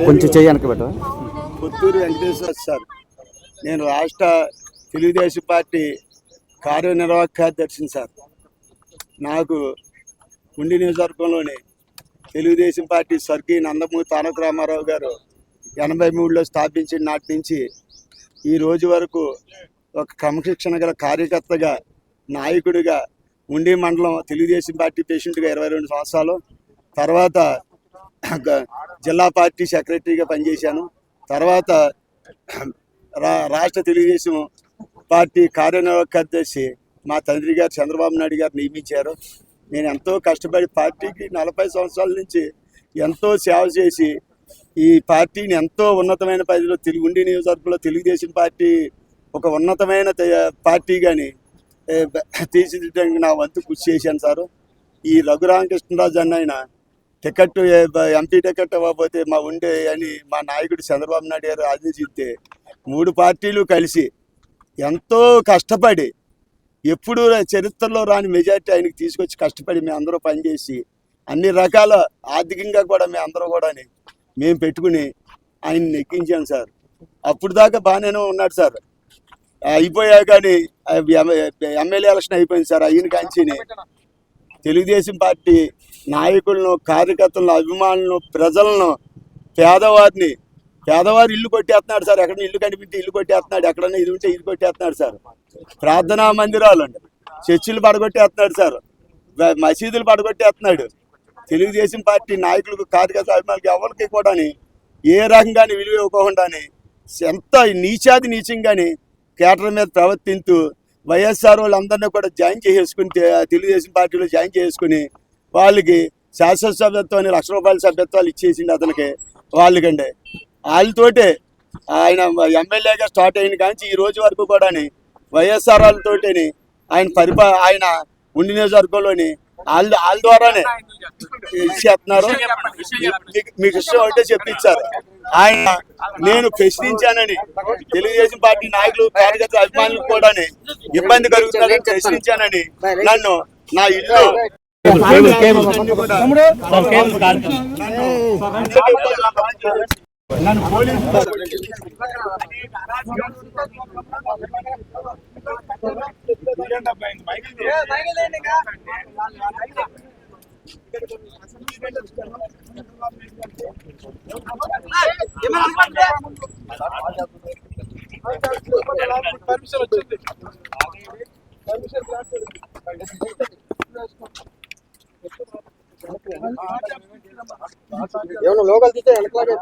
కొంచెం చేయడానికి పుత్తూరు వెంకటేశ్వర సార్. నేను రాష్ట్ర తెలుగుదేశం పార్టీ కార్యనిర్వాహక కార్యదర్శిని సార్. నాకు ఉండి నియోజకవర్గంలోని తెలుగుదేశం పార్టీ స్వర్గీయ నందమూరి తారక రామారావు గారు 83లో స్థాపించిన నాటి నుంచి ఈ రోజు వరకు ఒక క్రమశిక్షణ గల కార్యకర్తగా, నాయకుడిగా ఉండి మండలం తెలుగుదేశం పార్టీ పేషెంట్గా 22 సంవత్సరాలు, తర్వాత జిల్లా పార్టీ సెక్రటరీగా పనిచేశాను. తర్వాత రాష్ట్ర తెలుగుదేశం పార్టీ కార్యనిర్వాహక కార్యదర్శి మా తండ్రి గారు చంద్రబాబు నాయుడు గారు నియమించారు. నేను ఎంతో కష్టపడి పార్టీకి 40 సంవత్సరాల నుంచి ఎంతో సేవ చేసి ఈ పార్టీని ఎంతో ఉన్నతమైన పరిధిలో ఉండి నియోజకవర్గంలో తెలుగుదేశం పార్టీ ఒక ఉన్నతమైన పార్టీ కానీ తీర్చిదిద్దడానికి నా వంతు కృషి చేశాను సారు. ఈ రఘురామకృష్ణరాజు అన్న టికెట్ ఎంపీ టికెట్ ఇవ్వకపోతే మా ఉండే అని మా నాయకుడు చంద్రబాబు నాయుడు గారు ఆదేశిస్తే 3 పార్టీలు కలిసి ఎంతో కష్టపడి ఎప్పుడు చరిత్రలో రాని మెజార్టీ ఆయనకి తీసుకొచ్చి కష్టపడి మేము అందరూ పనిచేసి అన్ని రకాల ఆర్థికంగా కూడా మేము అందరూ కూడా మేము పెట్టుకుని ఆయన్ని నెగ్గించాం సార్. అప్పుడు దాకా బాగానే ఉన్నాడు సార్. అయిపోయా కానీ ఎమ్మెల్యే ఎలక్షన్ అయిపోయింది సార్. అయిన కాంచిని తెలుగుదేశం పార్టీ నాయకులను, కార్యకర్తలను, అభిమానులను, ప్రజలను, పేదవారు ఇల్లు కొట్టేస్తున్నాడు సార్. ఎక్కడ ఇల్లు కనిపిస్తే ఇల్లు కొట్టేస్తున్నాడు, ఎక్కడన్నా ఇది ఉంటే ఇల్లు కొట్టేస్తున్నాడు సార్. ప్రార్థనా మందిరాలు అండి, చర్చిలు పడగొట్టేస్తున్నాడు సార్, మసీదులు పడగొట్టేస్తున్నాడు. తెలుగుదేశం పార్టీ నాయకులకు, కార్యకర్త, అభిమానులకు ఎవరికి కూడా ఏ రకంగానే విలువ ఇవ్వకుండా ఎంత నీచాది నీచంగానే కేటర్ మీద ప్రవర్తిస్తూ వైఎస్ఆర్ వాళ్ళందరినీ కూడా జాయిన్ చేసుకుని తెలుగుదేశం పార్టీలో జాయిన్ చేసుకుని వాళ్ళకి శాసన సభ్యత్వం ₹1,00,000 సభ్యత్వాలు ఇచ్చేసింది అతనికి. వాళ్ళకండి వాళ్ళతోటే ఆయన ఎమ్మెల్యేగా స్టార్ట్ అయిన కానీ ఈ రోజు వరకు కూడా వైఎస్ఆర్ వాళ్ళతోటి ఆయన ఉండి నియోజకవర్గంలోని వాళ్ళ ద్వారానే ఇచ్చేస్తున్నారు. మీకు ఇష్టం అంటే చెప్పించారు. ఆయన నేను ప్రశ్నించానని తెలుగుదేశం పార్టీ నాయకులు, కార్యకర్త, అభిమానులకు కూడా ఇబ్బంది కలుగుతుందని ప్రశ్నించానని నన్ను నా ఇల్లు ఏమన్నా లోకల్ తీస్తే వెనకలాగే